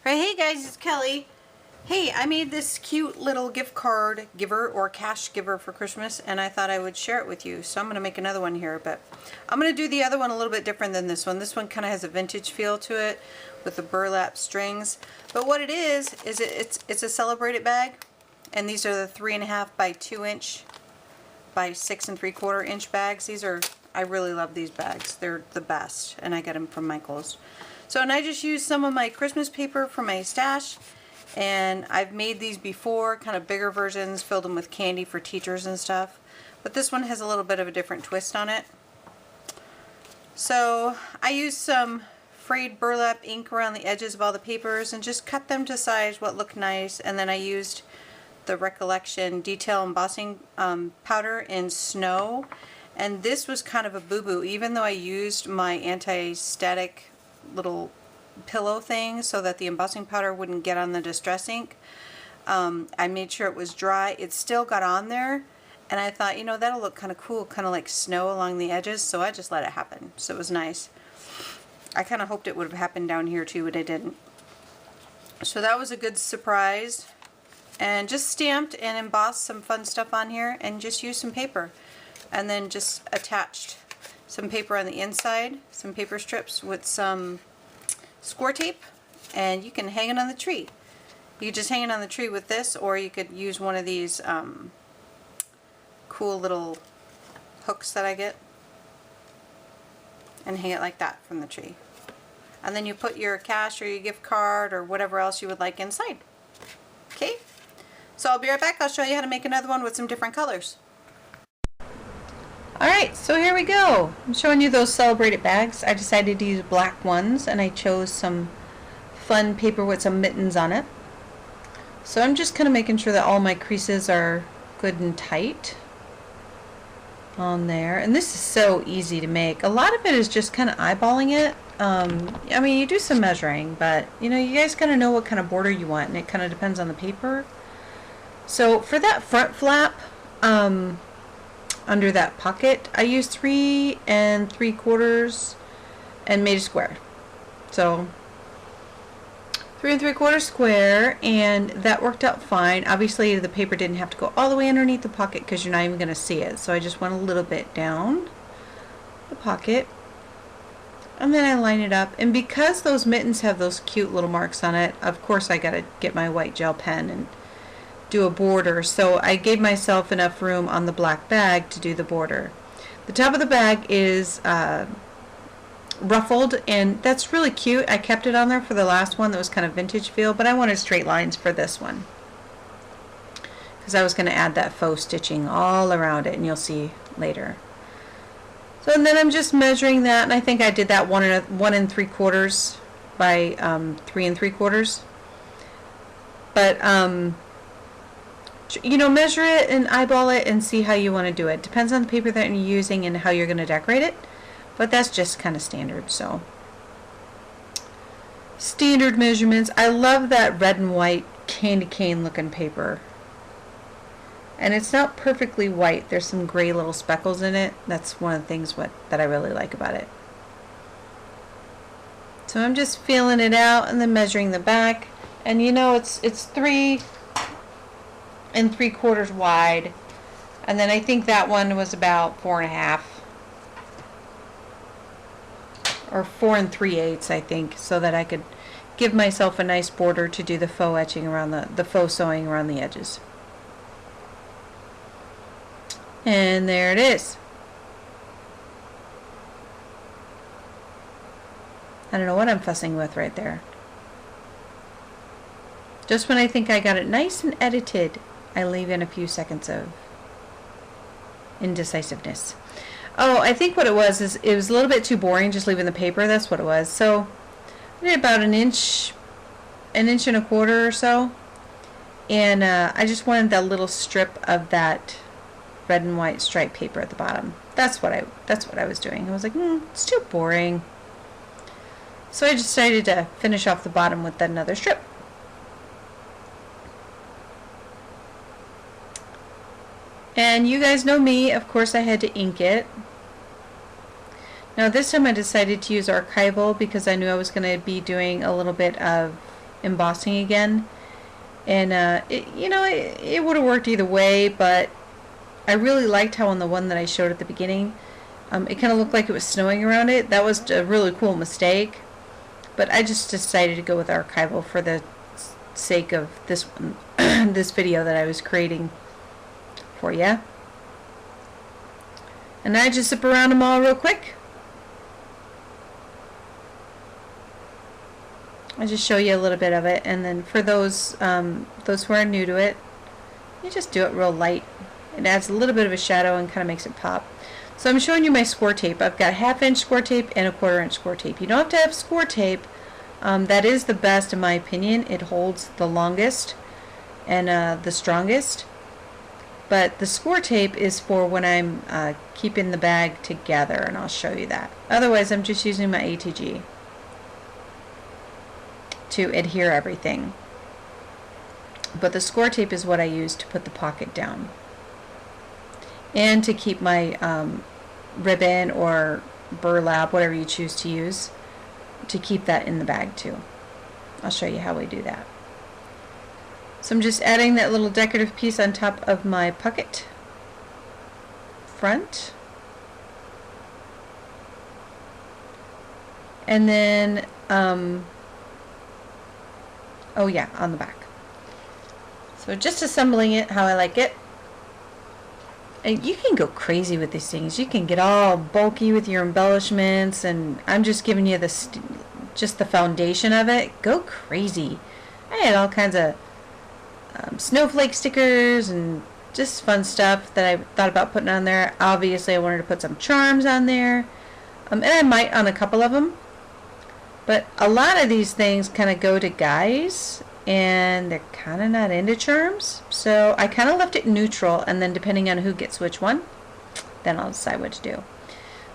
Right, hey guys, it's Kelly. Hey, I made this cute little gift card giver or cash giver for Christmas, and I thought I would share it with you. So I'm going to make another one here, but I'm going to do the other one a little bit different than this one. This one kind of has a vintage feel to it with the burlap strings. But what it is it's a celebrated bag, and these are the 3.5 by 2 inch by 6 3/4 inch bags. I really love these bags. They're the best, and I get them from Michael's. So, and I just used some of my Christmas paper from my stash, and I've made these before, kind of bigger versions, filled them with candy for teachers and stuff. But this one has a little bit of a different twist on it. So I used some frayed burlap ink around the edges of all the papers and just cut them to size what looked nice, and then I used the Recollection detail embossing powder in snow. And this was kind of a boo-boo, even though I used my anti-static little pillow thing so that the embossing powder wouldn't get on the distress ink. I made sure it was dry. It still got on there, and I thought, you know, that'll look kind of cool, kind of like snow along the edges, so I just let it happen. So it was nice. I kind of hoped it would have happened down here too, but it didn't. So that was a good surprise. And just stamped and embossed some fun stuff on here, and just used some paper. And then just attached some paper on the inside, some paper strips with some score tape, and you can hang it on the tree. You could just hang it on the tree with this, or you could use one of these cool little hooks that I get and hang it like that from the tree. And then you put your cash or your gift card or whatever else you would like inside. Okay? So I'll be right back. I'll show you how to make another one with some different colors. Alright, so here we go. I'm showing you those celebrated bags. I decided to use black ones, and I chose some fun paper with some mittens on it. So I'm just kind of making sure that all my creases are good and tight on there. And this is so easy to make. A lot of it is just kind of eyeballing it. I mean, you do some measuring, but you know, you guys kind of know what kind of border you want, and it kind of depends on the paper. So for that front flap, under that pocket, I used 3 3/4 and made a square. So 3 3/4 square, and that worked out fine. Obviously the paper didn't have to go all the way underneath the pocket because you're not even going to see it. So I just went a little bit down the pocket, and then I line it up. And because those mittens have those cute little marks on it, of course I got to get my white gel pen and do a border, so I gave myself enough room on the black bag to do the border. The top of the bag is ruffled, and that's really cute. I kept it on there for the last one that was kind of vintage feel, but I wanted straight lines for this one because I was going to add that faux stitching all around it, and you'll see later. So, and then I'm just measuring that, and I think I did that 1 3/4 by 3 3/4. But you know, measure it and eyeball it and see how you want to do it. Depends on the paper that you're using and how you're going to decorate it, but that's just kind of standard. So standard measurements. I love that red and white candy cane looking paper, and it's not perfectly white. There's some gray little speckles in it. That's one of the things that I really like about it. So I'm just feeling it out and then measuring the back, and you know, it's 3 3/4 wide, and then I think that one was about 4.5 or 4 3/8, I think, so that I could give myself a nice border to do the faux etching around the faux sewing around the edges. And there it is. I don't know what I'm fussing with right there. Just when I think I got it nice and edited, I leave in a few seconds of indecisiveness. Oh, I think what it was is it was a little bit too boring just leaving the paper. That's what it was. So I did about an inch and a quarter or so, and I just wanted that little strip of that red and white striped paper at the bottom. That's what I was doing. I was like, it's too boring. So I decided to finish off the bottom with another strip. And you guys know me, of course I had to ink it. Now this time I decided to use archival because I knew I was going to be doing a little bit of embossing again. And it would have worked either way, but I really liked how on the one that I showed at the beginning, it kind of looked like it was snowing around it. That was a really cool mistake, but I just decided to go with archival for the sake of this one, this video that I was creating for you. And I just zip around them all real quick. I'll just show you a little bit of it, and then for those who are new to it, you just do it real light. It adds a little bit of a shadow and kind of makes it pop. So I'm showing you my score tape. I've got 1/2 inch score tape and 1/4 inch score tape. You don't have to have score tape. That is the best in my opinion. It holds the longest and the strongest. But the score tape is for when I'm keeping the bag together, and I'll show you that. Otherwise, I'm just using my ATG to adhere everything. But the score tape is what I use to put the pocket down. And to keep my ribbon or burlap, whatever you choose to use, to keep that in the bag too. I'll show you how we do that. So I'm just adding that little decorative piece on top of my pocket front. And then, oh yeah, on the back. So just assembling it how I like it. And you can go crazy with these things. You can get all bulky with your embellishments, and I'm just giving you just the foundation of it. Go crazy. I had all kinds of snowflake stickers and just fun stuff that I thought about putting on there. Obviously, I wanted to put some charms on there, and I might on a couple of them. But a lot of these things kind of go to guys, and they're kind of not into charms. So I kind of left it neutral, and then depending on who gets which one, then I'll decide what to do.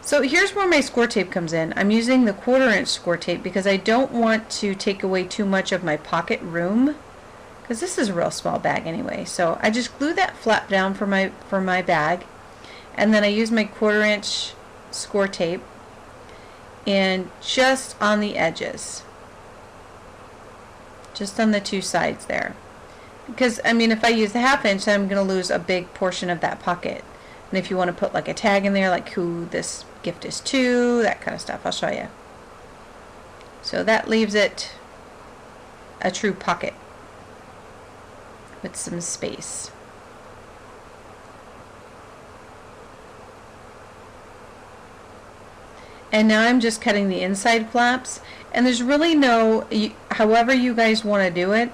So here's where my score tape comes in. I'm using the 1/4 inch score tape because I don't want to take away too much of my pocket room, because this is a real small bag anyway. So I just glue that flap down for my bag, and then I use my 1/4 inch score tape and just on the edges, just on the two sides there, because I mean if I use the 1/2 inch, then I'm going to lose a big portion of that pocket. And if you want to put like a tag in there, like who this gift is to, that kind of stuff, I'll show you. So that leaves it a true pocket with some space. And now I'm just cutting the inside flaps, and there's really no, however you guys want to do it.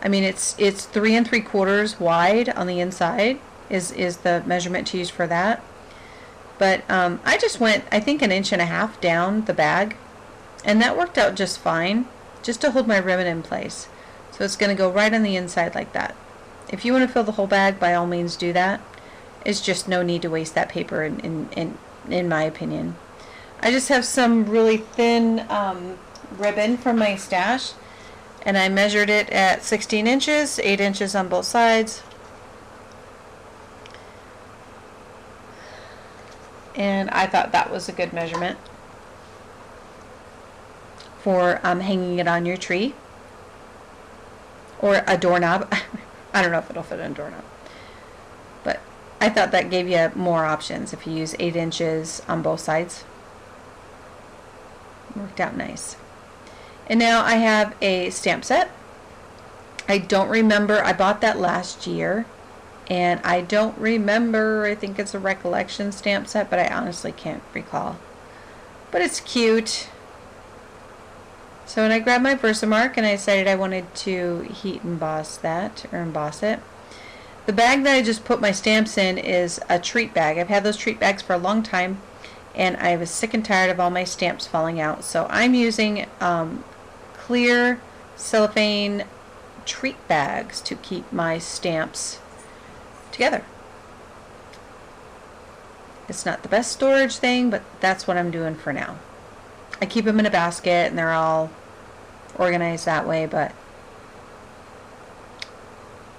I mean, it's 3 3/4 wide on the inside is the measurement to use for that. But I just went, I think, 1.5 inches down the bag, and that worked out just fine, just to hold my ribbon in place. So it's going to go right on the inside like that. If you want to fill the whole bag, by all means do that. It's just no need to waste that paper in my opinion. I just have some really thin ribbon from my stash, and I measured it at 16 inches, 8 inches on both sides. And I thought that was a good measurement for hanging it on your tree or a doorknob. I don't know if it'll fit on a doorknob, but I thought that gave you more options if you use 8 inches on both sides. Worked out nice. And now I have a stamp set. I don't remember, I bought that last year, and I don't remember, I think it's a recollection stamp set, but I honestly can't recall. But it's cute. So when I grabbed my Versamark and I decided I wanted to heat emboss that, or emboss it. The bag that I just put my stamps in is a treat bag. I've had those treat bags for a long time, and I was sick and tired of all my stamps falling out. So I'm using clear cellophane treat bags to keep my stamps together. It's not the best storage thing, but that's what I'm doing for now. I keep them in a basket and they're all organized that way, but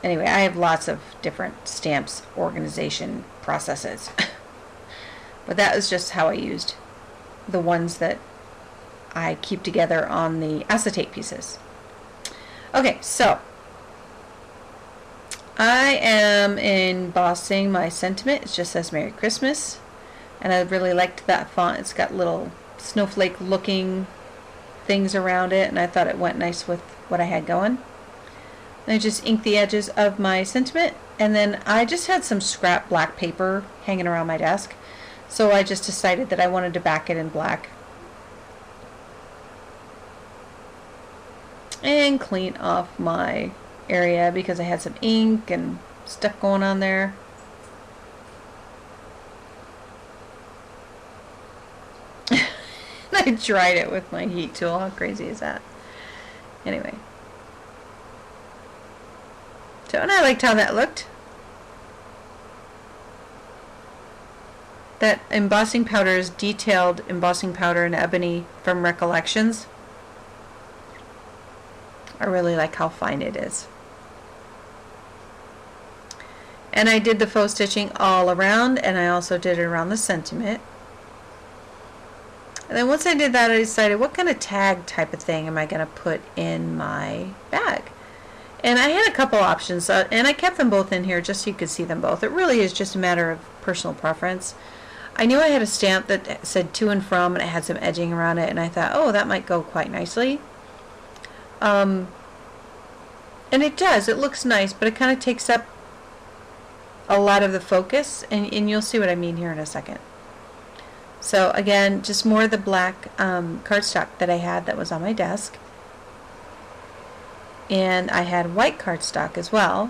anyway, I have lots of different stamps organization processes. But that is just how I used the ones that I keep together on the acetate pieces. Okay, so I am embossing my sentiment. It just says Merry Christmas. And I really liked that font. It's got little snowflake looking things around it, and I thought it went nice with what I had going. And I just inked the edges of my sentiment, and then I just had some scrap black paper hanging around my desk, so I just decided that I wanted to back it in black and clean off my area because I had some ink and stuff going on there. I dried it with my heat tool. How crazy is that? Anyway. So, and I liked how that looked. That embossing powder is detailed embossing powder in ebony from Recollections. I really like how fine it is. And I did the faux stitching all around, and I also did it around the sentiment. And then once I did that, I decided what kind of tag type of thing am I going to put in my bag. And I had a couple options, and I kept them both in here just so you could see them both. It really is just a matter of personal preference. I knew I had a stamp that said to and from, and it had some edging around it, and I thought, oh, that might go quite nicely. And it does. It looks nice, but it kind of takes up a lot of the focus, and you'll see what I mean here in a second. So again, just more of the black cardstock that I had that was on my desk. And I had white cardstock as well.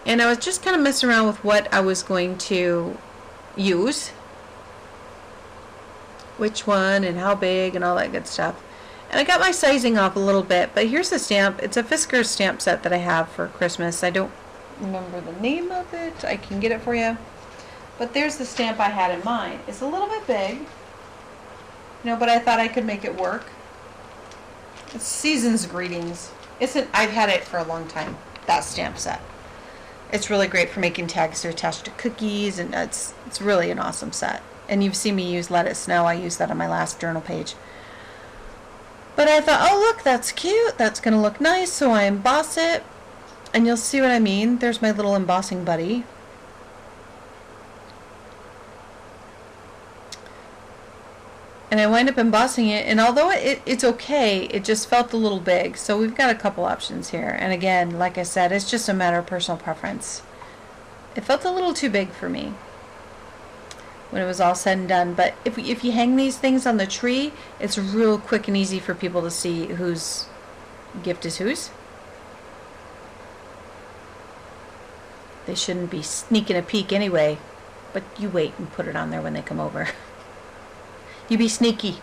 And I was just kind of messing around with what I was going to use. Which one and how big and all that good stuff. And I got my sizing off a little bit, but here's the stamp. It's a Fisker stamp set that I have for Christmas. I don't remember the name of it. I can get it for you. But there's the stamp I had in mind. It's a little bit big, but I thought I could make it work. It's Season's Greetings. I've had it for a long time, that stamp set. It's really great for making tags that are attached to cookies, and it's really an awesome set. And you've seen me use Let It Snow. I used that on my last journal page. But I thought, oh look, that's cute. That's going to look nice, so I emboss it. And you'll see what I mean. There's my little embossing buddy. And I wind up embossing it, and although it's okay, it just felt a little big. So we've got a couple options here. And again, like I said, it's just a matter of personal preference. It felt a little too big for me when it was all said and done. But if you hang these things on the tree, it's real quick and easy for people to see whose gift is whose. They shouldn't be sneaking a peek anyway, but you wait and put it on there when they come over. You be sneaky.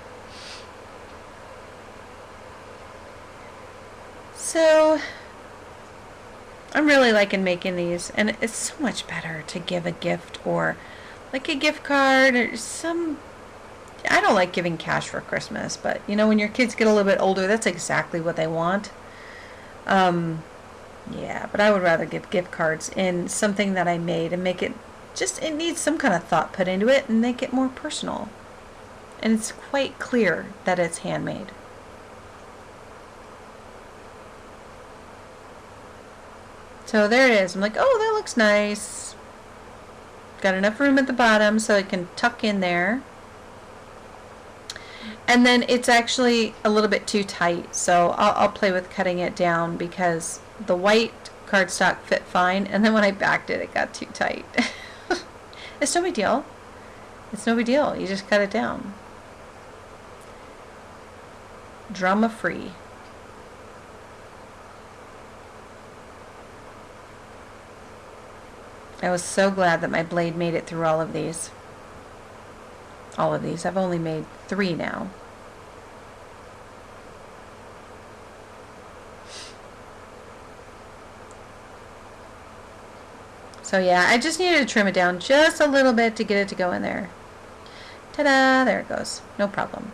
So I'm really liking making these, and it's so much better to give a gift or like a gift card or some. I don't like giving cash for Christmas, but when your kids get a little bit older, that's exactly what they want. Yeah, but I would rather give gift cards in something that I made and make it it needs some kind of thought put into it and make it more personal. And it's quite clear that it's handmade. So there it is. I'm like, oh, that looks nice. Got enough room at the bottom so it can tuck in there. And then it's actually a little bit too tight, so I'll play with cutting it down because the white cardstock fit fine, and then when I backed it, it got too tight. It's no big deal. It's no big deal. You just cut it down. Drama free. I was so glad that my blade made it through all of these. All of these. I've only made 3 now. So yeah, I just needed to trim it down just a little bit to get it to go in there. Ta-da! There it goes. No problem.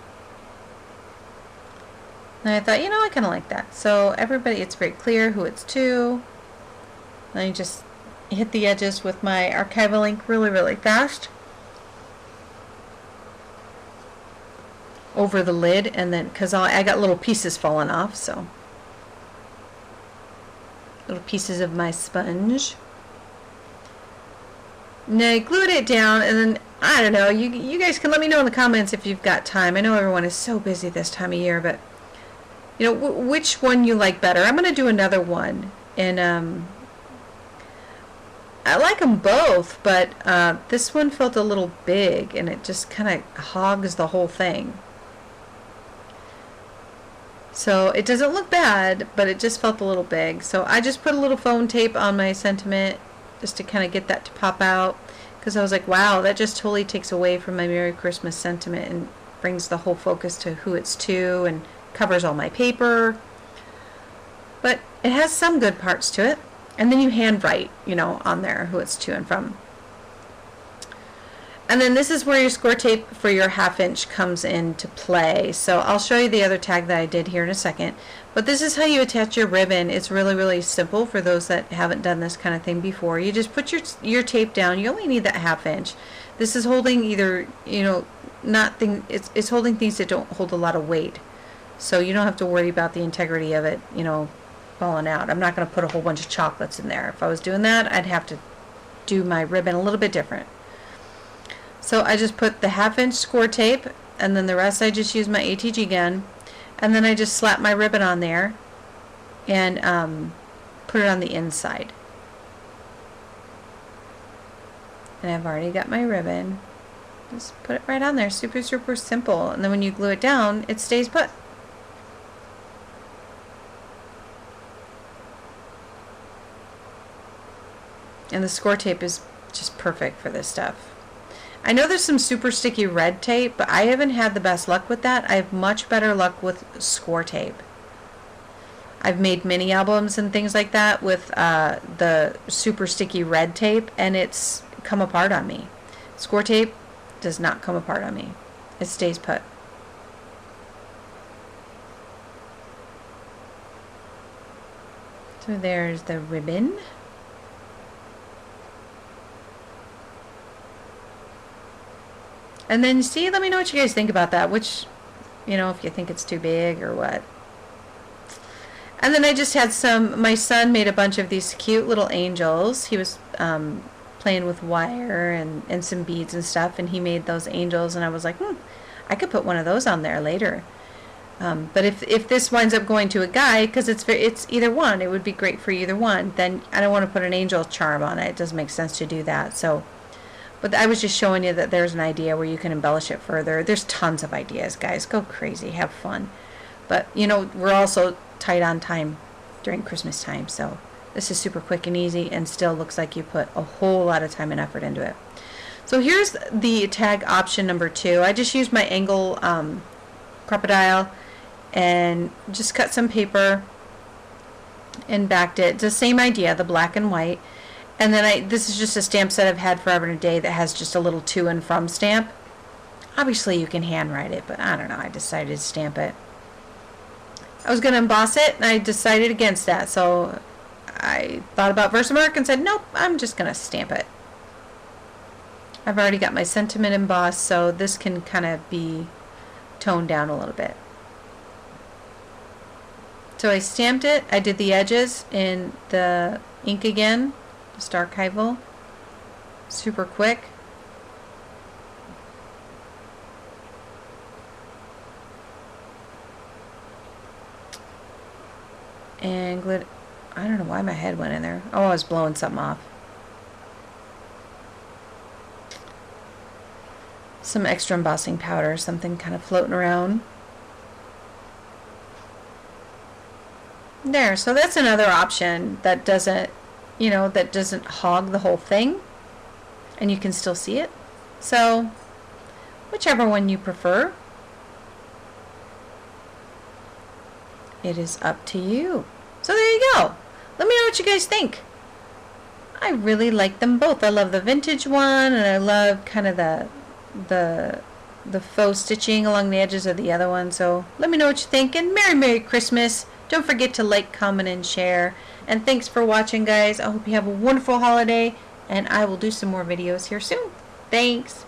And I thought, I kind of like that. So everybody, it's very clear who it's to. Then you just hit the edges with my archival ink really, really fast. over the lid, and then because I got little pieces falling off, so little pieces of my sponge. And I glued it down, and then I don't know, you guys can let me know in the comments if you've got time. I know everyone is so busy this time of year, but you know, which one you like better. I'm going to do another one, and I like them both, but this one felt a little big, and it just kind of hogs the whole thing. So it doesn't look bad, but it just felt a little big. So I just put a little phone tape on my sentiment just to kind of get that to pop out, because I was like, wow, that just totally takes away from my Merry Christmas sentiment and brings the whole focus to who it's to and covers all my paper. But it has some good parts to it. And then you handwrite, you know, on there who it's to and from. And then this is where your score tape for your 1/2 inch comes into play. So I'll show you the other tag that I did here in a second. But this is how you attach your ribbon. It's really, really simple for those that haven't done this kind of thing before. You just put your tape down. You only need that 1/2 inch. This is holding either, you know, it's holding things that don't hold a lot of weight. So you don't have to worry about the integrity of it, you know, falling out. I'm not going to put a whole bunch of chocolates in there. If I was doing that, I'd have to do my ribbon a little bit different. So I just put the 1/2 inch score tape, and then the rest I just use my ATG gun, and then I just slap my ribbon on there and put it on the inside. And I've already got my ribbon. Just put it right on there. Super, super simple. And then when you glue it down, it stays put. And the score tape is just perfect for this stuff. I know there's some super sticky red tape, but I haven't had the best luck with that. I have much better luck with score tape. I've made mini albums and things like that with the super sticky red tape, and it's come apart on me. Score tape does not come apart on me. It stays put. So there's the ribbon. And then see, let me know what you guys think about that, which, you know, if you think it's too big or what. And then I just had my son made a bunch of these cute little angels. He was playing with wire and some beads and stuff, and he made those angels, and I was like, I could put one of those on there later. But if this winds up going to a guy, because it's either one, it would be great for either one, then I don't want to put an angel charm on it. It doesn't make sense to do that. So. But I was just showing you that there's an idea where you can embellish it further. There's tons of ideas, guys. Go crazy. Have fun. But, you know, we're also tight on time during Christmas time. So this is super quick and easy and still looks like you put a whole lot of time and effort into it. So here's the tag option number 2. I just used my angle crocodile and just cut some paper and backed it. It's the same idea, the black and white. And then this is just a stamp set I've had forever and a day that has just a little to and from stamp. Obviously you can handwrite it, but I don't know, I decided to stamp it. I was going to emboss it, and I decided against that. So I thought about Versamark and said, nope, I'm just going to stamp it. I've already got my sentiment embossed, so this can kind of be toned down a little bit. So I stamped it. I did the edges in the ink again. Just archival, super quick. And glued, I don't know why my head went in there. Oh, I was blowing something off. Some extra embossing powder, something kind of floating around. There, so that's another option that doesn't, you know, that doesn't hog the whole thing, and you can still see it. So whichever one you prefer, it is up to you. So there you go. Let me know what you guys think. I really like them both. I love the vintage one, and I love kind of the faux stitching along the edges of the other one. So let me know what you think, and Merry Christmas. Don't forget to like, comment, and share. And thanks for watching, guys. I hope you have a wonderful holiday, and I will do some more videos here soon. Thanks.